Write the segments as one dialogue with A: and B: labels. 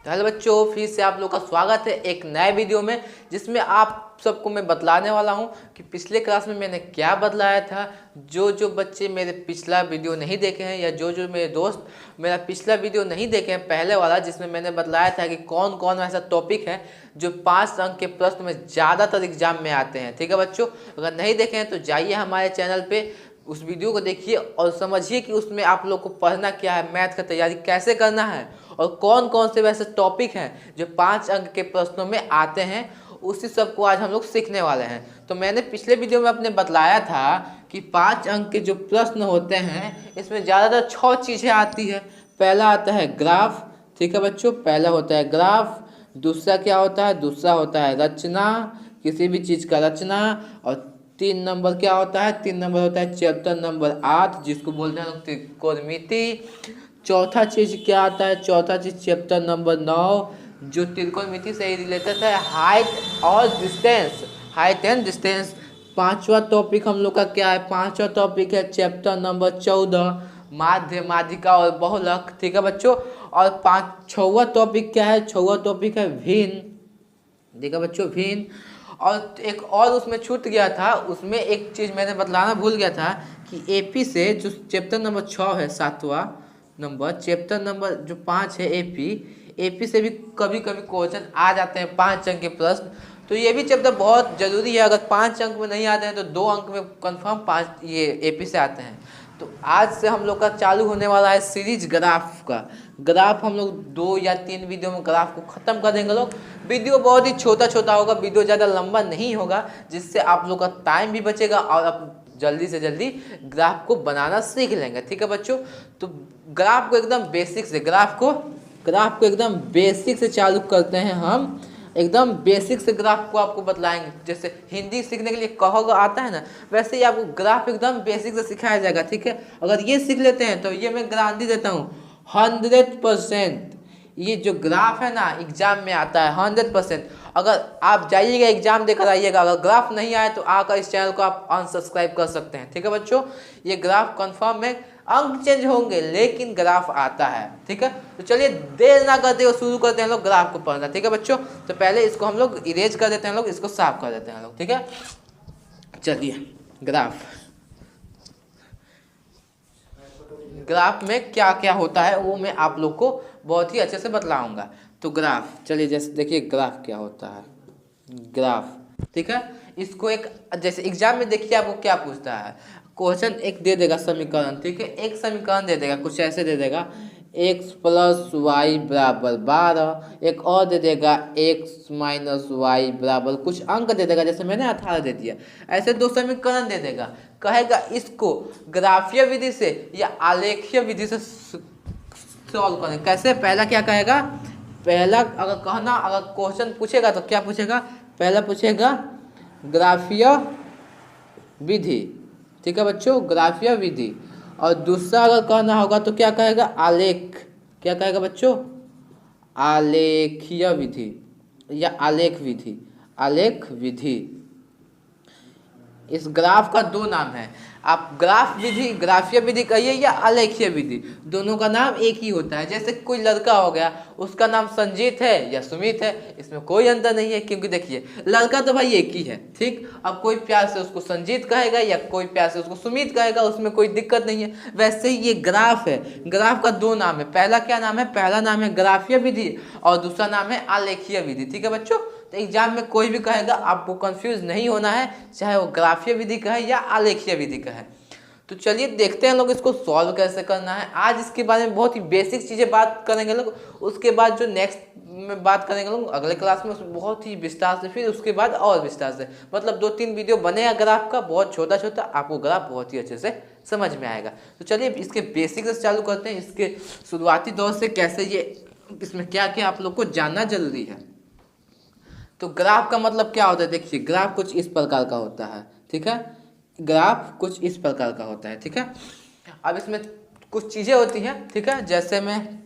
A: तो हेलो बच्चों, फिर से आप लोग का स्वागत है एक नए वीडियो में, जिसमें आप सबको मैं बतलाने वाला हूं कि पिछले क्लास में मैंने क्या बतलाया था। जो बच्चे मेरे पिछला वीडियो नहीं देखे हैं या जो मेरे दोस्त मेरा पिछला वीडियो नहीं देखे हैं पहले वाला, जिसमें मैंने बतलाया था कि कौन कौन ऐसा टॉपिक है जो 5 अंक के प्रश्न में ज़्यादातर एग्जाम में आते हैं। ठीक है बच्चों, अगर नहीं देखे हैं तो जाइए हमारे चैनल पर, उस वीडियो को देखिए और समझिए कि उसमें आप लोग को पढ़ना क्या है, मैथ का तैयारी कैसे करना है और कौन कौन से वैसे टॉपिक हैं जो 5 अंक के प्रश्नों में आते हैं। उसी सब को आज हम लोग सीखने वाले हैं। तो मैंने पिछले वीडियो में अपने बतलाया था कि 5 अंक के जो प्रश्न होते हैं इसमें ज़्यादातर 6 चीज़ें आती है। पहला आता है ग्राफ, ठीक है बच्चों, पहला होता है ग्राफ। दूसरा क्या होता है? दूसरा होता है रचना, किसी भी चीज़ का रचना। और 3 नंबर क्या होता है? 3 नंबर होता है चैप्टर नंबर 8, जिसको बोलते हैं लोग त्रिकोणमिति। चौथा चीज़ क्या आता है? चौथा चीज़ चैप्टर नंबर 9, जो त्रिकोणमिति से ही रिलेटेड है, हाइट और डिस्टेंस, हाइट एंड डिस्टेंस। पांचवा टॉपिक हम लोग का क्या है? पांचवा टॉपिक है चैप्टर नंबर 14, माध्य, माध्यिका और बहुलक। ठीक है बच्चों। और छठवां टॉपिक क्या है? छठवां टॉपिक है भिन्न। ठीक है बच्चों, भिन्न। और एक और उसमें छूट गया था, उसमें एक चीज़ मैंने बतलाना भूल गया था कि एपी से जो चैप्टर नंबर 6 है, 7वां नंबर, चैप्टर नंबर जो 5 है एपी से भी कभी कभी क्वेश्चन आ जाते हैं 5 अंक के प्रश्न। तो ये भी चैप्टर बहुत ज़रूरी है। अगर 5 अंक में नहीं आते हैं तो 2 अंक में कंफर्म 5 ये एपी से आते हैं। तो आज से हम लोग का चालू होने वाला है सीरीज ग्राफ का। ग्राफ हम लोग 2 या 3 वीडियो में ग्राफ को ख़त्म कर देंगे लोग। वीडियो बहुत ही छोटा छोटा होगा, वीडियो ज़्यादा लंबा नहीं होगा, जिससे आप लोग का टाइम भी बचेगा और आप जल्दी से जल्दी ग्राफ को बनाना सीख लेंगे। ठीक है बच्चों। तो ग्राफ को एकदम बेसिक से ग्राफ को एकदम बेसिक से चालू करते हैं हम। एकदम बेसिक से ग्राफ को आपको बतलाएंगे। जैसे हिंदी सीखने के लिए कहोगा आता है ना, वैसे ही आपको ग्राफ एकदम बेसिक से सिखाया जाएगा। ठीक है, अगर ये सीख लेते हैं तो ये मैं गारंटी देता हूँ 100%, ये जो ग्राफ है ना एग्जाम में आता है 100%। अगर आप जाइएगा एग्जाम देकर आइएगा, अगर ग्राफ नहीं आए तो आकर इस चैनल को आप अनसब्सक्राइब कर सकते हैं। ठीक है बच्चों, ये ग्राफ कंफर्म है, अंक चेंज होंगे लेकिन ग्राफ आता है। ठीक है, तो चलिए देर ना करते हुए शुरू करते हैं लोग ग्राफ को पढ़ना। ठीक है बच्चों, तो पहले इसको हम लोग इरेज कर देते हैं लोग, इसको साफ कर देते हैं लोग। ठीक है, चलिए ग्राफ में क्या क्या होता है वो मैं आप लोग को बहुत ही अच्छे से बतलाऊंगा। तो ग्राफ, चलिए जैसे देखिए ग्राफ क्या होता है। ग्राफ, ठीक है, इसको एक जैसे एग्जाम में देखिए आपको क्या पूछता है। क्वेश्चन एक दे देगा समीकरण, ठीक है, एक समीकरण दे देगा, कुछ ऐसे दे देगा x + y = 12, एक और दे देगा x - y = कुछ अंक दे देगा, जैसे मैंने 18 दे दिया। ऐसे 2 समीकरण दे देगा, कहेगा इसको ग्राफीय विधि से या आलेखीय विधि से सॉल्व करें। कैसे? पहला क्या कहेगा? पहला अगर क्वेश्चन पूछेगा तो क्या पूछेगा? पहला पूछेगा ग्राफीय विधि। ठीक है बच्चों, ग्राफीय विधि। और दूसरा अगर कहना होगा तो क्या कहेगा? आलेख। क्या कहेगा बच्चों? आलेखीय विधि या आलेख विधि। आलेख विधि। इस ग्राफ का 2 नाम है। आप ग्राफ विधि, ग्राफीय विधि कहिए या आलेखीय विधि, दोनों का नाम एक ही होता है। जैसे कोई लड़का हो गया, उसका नाम संजीत है या सुमित है, इसमें कोई अंतर नहीं है, क्योंकि देखिए लड़का तो भाई एक ही है। ठीक, अब कोई प्यार से उसको संजीत कहेगा या कोई प्यार से उसको सुमित कहेगा, उसमें कोई दिक्कत नहीं है। वैसे ही ये ग्राफ है, ग्राफ का 2 नाम है। पहला क्या नाम है? पहला नाम है ग्राफीय विधि और दूसरा नाम है आलेखीय विधि। ठीक है बच्चों, तो एग्जाम में कोई भी कहेगा, आपको कंफ्यूज नहीं होना है, चाहे वो ग्राफीय विधि कहे या आलेखीय विधि कहे। तो चलिए देखते हैं लोग इसको सॉल्व कैसे करना है। आज इसके बारे में बहुत ही बेसिक चीज़ें बात करेंगे लोग, उसके बाद जो नेक्स्ट में बात करेंगे लोग अगले क्लास में बहुत ही विस्तार से, फिर उसके बाद और विस्तार से, मतलब 2-3 वीडियो बनेगा ग्राफ का, बहुत छोटा छोटा, आपको ग्राफ बहुत ही अच्छे से समझ में आएगा। तो चलिए इसके बेसिक से चालू करते हैं, इसके शुरुआती दौर से कैसे ये, इसमें क्या क्या आप लोग को जानना जरूरी है। तो ग्राफ का मतलब क्या होता है? देखिए ग्राफ कुछ इस प्रकार का होता है। ठीक है, ग्राफ कुछ इस प्रकार का होता है। ठीक है, अब इसमें कुछ चीज़ें होती हैं। ठीक है, जैसे मैं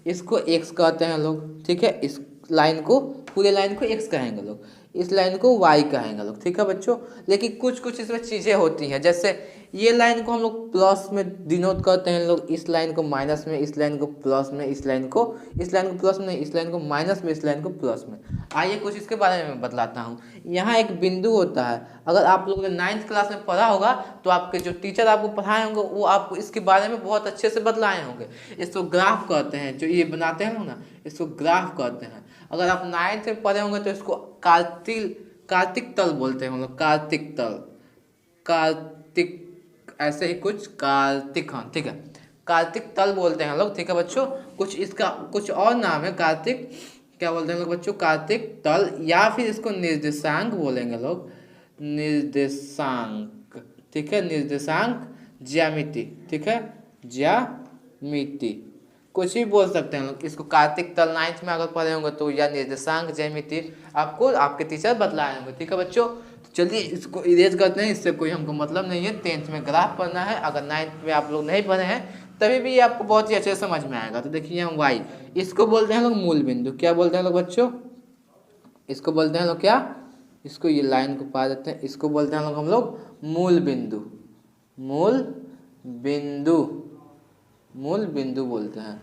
A: इसको x कहते हैं लोग। ठीक है, इस लाइन को, पूरे लाइन को x कहेंगे लोग। इस लाइन को y कहेंगे लोग, ठीक है बच्चों। लेकिन कुछ कुछ इसमें चीज़ें होती हैं, जैसे ये लाइन को हम लोग प्लस में डिनोट करते हैं लोग, इस लाइन को माइनस में, इस लाइन को प्लस में, इस लाइन को प्लस में, इस लाइन को माइनस में, इस लाइन को प्लस में। आइए कुछ इसके बारे में मैं बतलाता हूँ। यहाँ एक बिंदु होता है, अगर आप लोगों ने 9th क्लास में पढ़ा होगा तो आपके जो टीचर आपको पढ़ाए होंगे वो आपको इसके बारे में बहुत अच्छे से बतलाए होंगे। इसको ग्राफ कहते हैं, जो ये बनाते हैं लोग ना, इसको ग्राफ कहते हैं। अगर आप 9th में पढ़े होंगे तो इसको कार्तिक तल बोलते हैं हम लोग, कार्तिक ऐसे ही कुछ कार्तिक, हाँ ठीक है, कार्तिक तल बोलते हैं लोग, ठीक है बच्चों। कुछ इसका कुछ और नाम है, कार्तिक क्या बोलते हैं लोग बच्चों, कार्तिक तल, या फिर इसको निर्देशांक बोलेंगे लोग, निर्देशांक, ठीक है, निर्देशांक ज्यामिति, ठीक है, ज्यामिति कुछ भी बोल सकते हैं लोग इसको। कार्तिक तल 9th में अगर पढ़े होंगे तो, या निर्देशांक ज्यामिति आपको आपके टीचर बतलाए होंगे, ठीक है बच्चों। चलिए इसको इरेज करते हैं, इससे कोई हमको मतलब नहीं है। 10th में ग्राफ पढ़ना है, अगर 9th में आप लोग नहीं पढ़े हैं तभी भी आपको बहुत ही अच्छे से समझ में आएगा। तो देखिए यहाँ y, इसको बोलते हैं लोग मूल बिंदु। क्या बोलते हैं लोग बच्चों, इसको बोलते हैं लोग क्या, इसको ये लाइन को पा देते हैं, इसको बोलते हैं लोग हम लोग मूल बिंदु, मूल बिंदु बोलते हैं।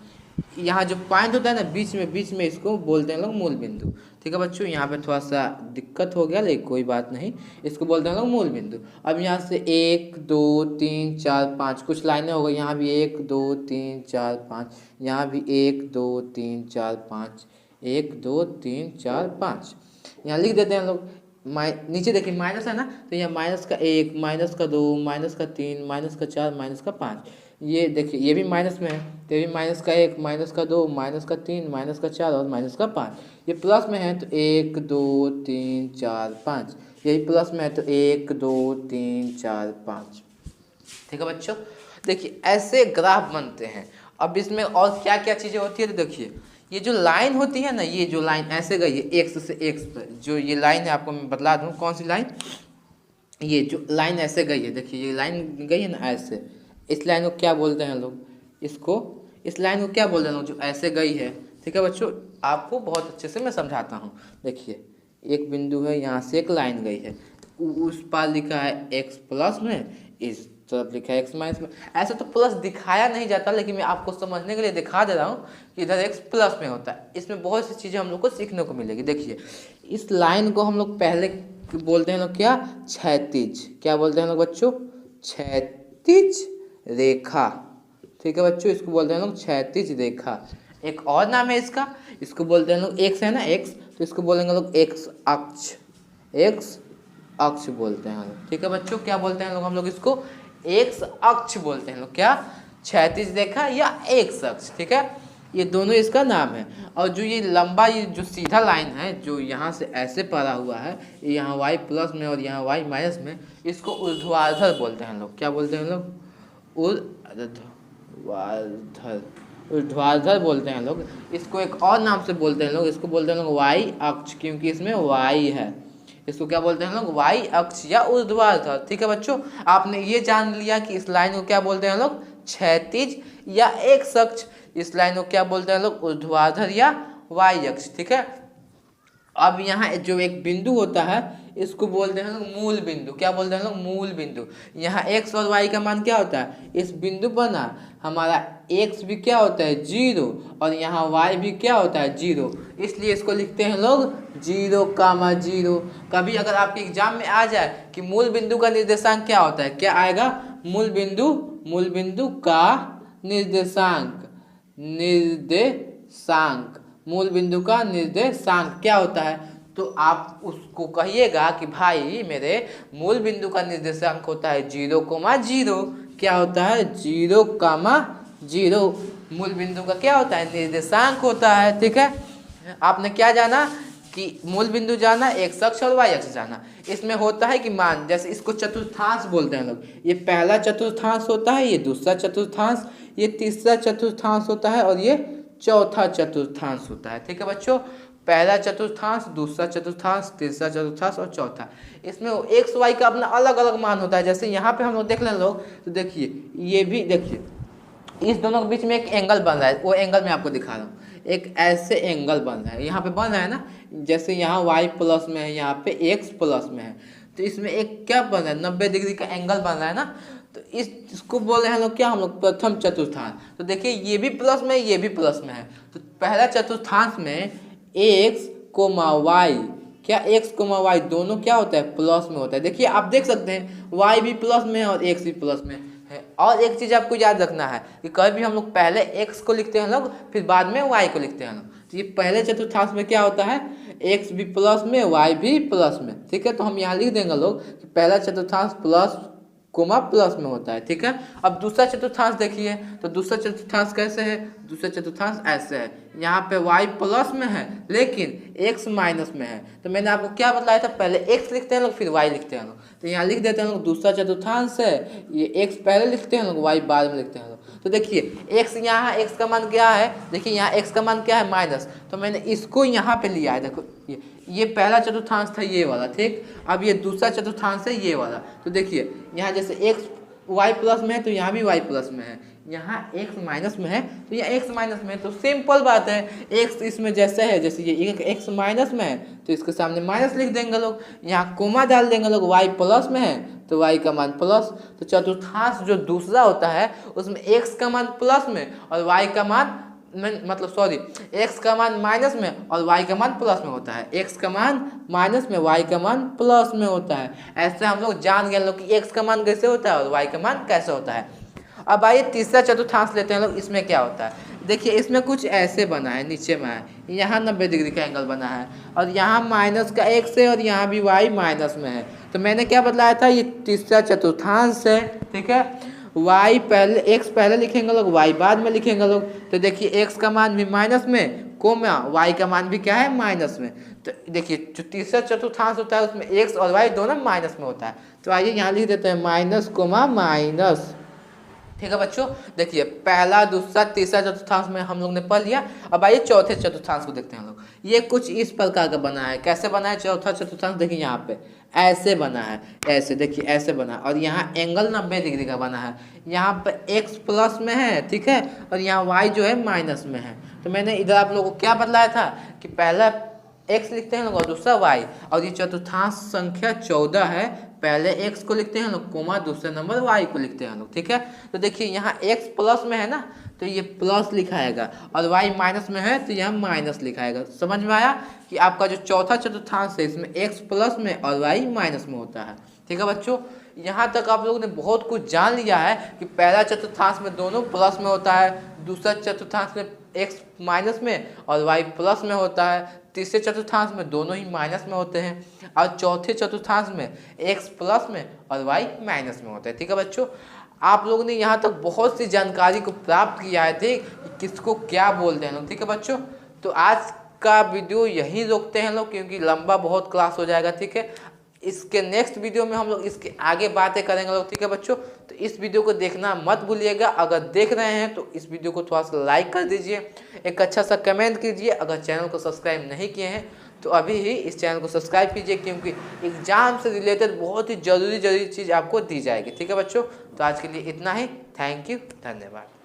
A: यहाँ जो पॉइंट होता है ना बीच में इसको बोलते हैं लोग मूल बिंदु, ठीक है बच्चों। यहाँ पे थोड़ा सा दिक्कत हो गया लेकिन कोई बात नहीं, इसको बोलते हैं लोग मूल बिंदु। अब यहाँ से 1 2 3 4 5 कुछ लाइनें हो गई, यहाँ भी 1 2 3 4 5, यहाँ भी 1 2 3 4 5, 1 2 3 4 5, यहाँ लिख देते हैं लोग। नीचे देखिए माइनस है ना, तो यहाँ माइनस का 1, माइनस का 2, माइनस का 3, माइनस का 4, माइनस का 5। ये देखिए ये भी माइनस में है, तो ये भी माइनस का 1, माइनस का 2, माइनस का 3, माइनस का 4 और माइनस का 5। ये प्लस में है तो 1 2 3 4 5, यही प्लस में है तो 1 2 3 4 5, ठीक है बच्चों। देखिए ऐसे ग्राफ बनते हैं। अब इसमें और क्या क्या चीज़ें होती है, तो देखिए ये जो लाइन होती है ना, ये जो लाइन ऐसे गई है x से x पर, जो ये लाइन है आपको मैं बतला दूँ कौन सी लाइन, ये जो लाइन ऐसे गई है, देखिए ये लाइन गई है ना ऐसे, इस लाइन को क्या बोलते हैं लोग, इस लाइन को क्या बोलते हैं लोग, जो ऐसे गई है, ठीक है बच्चों। आपको बहुत अच्छे से मैं समझाता हूँ। देखिए एक बिंदु है, यहाँ से एक लाइन गई है, उस पार लिखा है x प्लस में, इस तरफ लिखा है x माइनस में। ऐसे तो प्लस दिखाया नहीं जाता, लेकिन मैं आपको समझने के लिए दिखा दे रहा हूँ कि इधर x प्लस में होता है। इसमें बहुत सी चीज़ें हम लोग को सीखने को मिलेगी। देखिए इस लाइन को हम लोग पहले बोलते हैं लोग क्या, क्षैतिज। क्या बोलते हैं लोग बच्चों, क्षैतिज रेखा, ठीक है बच्चों, इसको बोलते हैं लोग क्षैतिज रेखा। एक और नाम है इसका, इसको बोलते हैं लोग, x है ना x, तो इसको बोलेंगे लोग x अक्ष, x अक्ष बोलते हैं लोग, ठीक है बच्चों। क्या बोलते हैं लोग हम लोग इसको, x अक्ष बोलते हैं लोग, क्या, क्षैतिज रेखा या x अक्ष, ठीक है। ये दोनों इसका नाम है। और जो ये लंबा, ये जो सीधा लाइन है जो यहाँ से ऐसे पड़ा हुआ है, ये यहाँ y प्लस में और यहाँ y माइनस में, इसको ऊर्ध्वाधर बोलते हैं लोग। क्या बोलते हैं लोग, ऊर्ध्वाधर बोलते हैं लोग। इसको एक और नाम से बोलते हैं लोग, इसको बोलते हैं लोग y अक्ष, क्योंकि इसमें y है। इसको क्या बोलते हैं लोग, y अक्ष या ऊर्ध्वाधर, ठीक है बच्चों। आपने ये जान लिया कि इस लाइन को क्या बोलते हैं लोग, क्षैतिज या x अक्ष, इस लाइन को क्या बोलते हैं लोग, ऊर्ध्वाधर या y अक्ष, ठीक है। अब यहाँ जो एक बिंदु होता है इसको बोलते हैं लोग मूल बिंदु। क्या बोलते हैं लोग, मूल बिंदु। यहाँ x और y का मान क्या होता है, इस बिंदु पर ना हमारा x भी क्या होता है, 0, और यहाँ y भी क्या होता है, 0, इसलिए इसको लिखते हैं लोग 0,0। कभी अगर आपके एग्जाम में आ जाए कि मूल बिंदु का निर्देशांक क्या होता है, क्या आएगा, मूल बिंदु का निर्देशांक, मूल बिंदु का निर्देशांक क्या होता है, तो आप उसको कहिएगा कि भाई मेरे मूल बिंदु का निर्देशांक होता है 0,0। क्या होता है, 0,0। मूल बिंदु का क्या होता है, निर्देशांक होता है, ठीक है। आपने क्या जाना कि मूल बिंदु जाना, x अक्ष और y अक्ष जाना। इसमें होता है कि मान, जैसे इसको चतुर्थांश बोलते हैं लोग, ये पहला चतुर्थांश होता है, ये दूसरा चतुर्थांश, ये तीसरा चतुर्थांश होता है, और ये चौथा चतुर्थांश होता है, ठीक है बच्चों। पहला चतुर्थांश, दूसरा चतुर्थांश, तीसरा चतुर्थांश और चौथा। इसमें x y का अपना अलग अलग मान होता है। जैसे यहाँ पे हम लोग देख लें लोग, तो देखिए ये भी देखिए, इस दोनों के बीच में एक एंगल बन रहा है, वो एंगल मैं आपको दिखा रहा हूँ। एक ऐसे एंगल बन रहा है, यहाँ पे बन रहा है ना, जैसे यहाँ y प्लस में है, यहाँ पे x प्लस में है, तो इसमें एक क्या बन रहा है, 90 डिग्री का एंगल बन रहा है ना। तो इसको बोल रहे हैं लोग क्या, हम लोग प्रथम चतुर्थांश। तो देखिए ये भी प्लस में, ये भी प्लस में है, तो पहला चतुर्थांश में x कोमा y, क्या x कोमा y दोनों क्या होता है, प्लस में होता है। देखिए आप देख सकते हैं y भी प्लस में है और x भी प्लस में है। और एक चीज़ आपको याद रखना है कि कभी भी हम लोग पहले x को लिखते हैं लोग, फिर बाद में y को लिखते हैं लोग। तो ये पहले चतुर्थांश में क्या होता है, x भी प्लस में, y भी प्लस में, ठीक है। तो हम यहाँ लिख देंगे लोग कि पहला चतुर्थांश प्लस कोमा प्लस में होता है, ठीक है। अब दूसरा चतुर्थांश देखिए, तो दूसरा चतुर्थांश कैसे है, दूसरा चतुर्थांश ऐसे है, यहाँ पे y प्लस में है लेकिन x माइनस में है। तो मैंने आपको क्या बताया था, पहले x लिखते हैं लोग फिर y लिखते हैं लोग। तो यहाँ लिख देते हैं लोग दूसरा चतुर्थांश है, ये x पहले लिखते हैं लोग, y बाद में लिखते हैं लोग। तो देखिए x यहाँ x का मान क्या है, देखिए यहाँ x का मान क्या है, माइनस, तो मैंने इसको यहाँ पे लिया है। देखो ये पहला चतुर्थांश था ये वाला, ठीक। अब ये दूसरा चतुर्थांश है ये वाला। तो देखिए यहाँ जैसे x y प्लस में है तो यहाँ भी y प्लस में है, यहाँ x माइनस में है तो यहाँ x माइनस में है। तो सिंपल बात है, x इसमें जैसे है, जैसे ये x माइनस में है तो इसके सामने माइनस लिख देंगे लोग, यहाँ कोमा डाल देंगे लोग, y प्लस में है तो y का मान प्लस। तो चतुर्थांश जो दूसरा होता है उसमें x का मान प्लस में और y का मान x का मान माइनस में और y का मान प्लस में होता है। x का मान माइनस में, y का मान प्लस में होता है। ऐसे हम लोग जान गए लोग कि x का मान कैसे होता है और y का मान कैसे होता है। अब आइए तीसरा चतुर्थांश लेते हैं लोग, इसमें क्या होता है। देखिए इसमें कुछ ऐसे बना है, नीचे में है, यहाँ 90 डिग्री का एंगल बना है और यहाँ माइनस का x है और यहाँ भी y माइनस में है। तो मैंने क्या बतलाया था, ये तीसरा चतुर्थांश है, ठीक है। y पहले, x पहले लिखेंगे लोग, y बाद में लिखेंगे लोग। तो देखिए x का मान भी माइनस में, कोमा y का मान भी क्या है, माइनस में। तो देखिए जो तीसरा चतुर्थांश होता है उसमें x और y दोनों माइनस में होता है। तो आइए यहाँ लिख देते हैं माइनस कोमा माइनस, ठीक है बच्चों। देखिए पहला दूसरा तीसरा चतुर्थांश में हम लोग ने पढ़ लिया। अब आइए चौथे चतुर्थांश को देखते हैं हम लोग। ये कुछ इस प्रकार का बना है, कैसे बना है चौथा चतुर्थांश, देखिए यहाँ पे ऐसे बना है, ऐसे देखिए ऐसे बना है और यहाँ एंगल 90 डिग्री का बना है। यहाँ पे x प्लस में है, ठीक है, और यहाँ y जो है माइनस में है। तो मैंने इधर आप लोगों को क्या बतलाया था कि पहला x लिखते हैं लोग और दूसरा y, और ये चतुर्थांश संख्या 14 है, पहले x को लिखते हैं लोग कोमा, दूसरे नंबर y को लिखते हैं लोग, ठीक है। तो देखिए यहाँ x प्लस में है ना तो ये प्लस लिखाएगा और y माइनस में है तो यहाँ माइनस लिखाएगा। समझ में आया कि आपका जो चौथा चतुर्थांश है इसमें x प्लस में और y माइनस में होता है, ठीक है बच्चों। यहाँ तक आप लोगों ने बहुत कुछ जान लिया है कि पहला चतुर्थांश में दोनों प्लस में होता है, दूसरा चतुर्थांश में x माइनस में और y प्लस में होता है, तीसरे चतुर्थांश में दोनों ही माइनस में होते हैं और चौथे चतुर्थांश में x प्लस में और y माइनस में होता है, ठीक है बच्चों। आप लोगों ने यहाँ तक बहुत सी जानकारी को प्राप्त किया है, ठीक, कि किसको क्या बोलते हैं लोग, ठीक है बच्चों। तो आज का वीडियो यहीं रोकते हैं लोग क्योंकि लंबा बहुत क्लास हो जाएगा, ठीक है। इसके नेक्स्ट वीडियो में हम लोग इसके आगे बातें करेंगे लोग, ठीक है बच्चों। तो इस वीडियो को देखना मत भूलिएगा। अगर देख रहे हैं तो इस वीडियो को थोड़ा सा लाइक कर दीजिए, एक अच्छा सा कमेंट कीजिए। अगर चैनल को सब्सक्राइब नहीं किए हैं तो अभी ही इस चैनल को सब्सक्राइब कीजिए क्योंकि एग्जाम से रिलेटेड बहुत ही ज़रूरी चीज़ आपको दी जाएगी, ठीक है बच्चों। तो आज के लिए इतना ही, थैंक यू, धन्यवाद।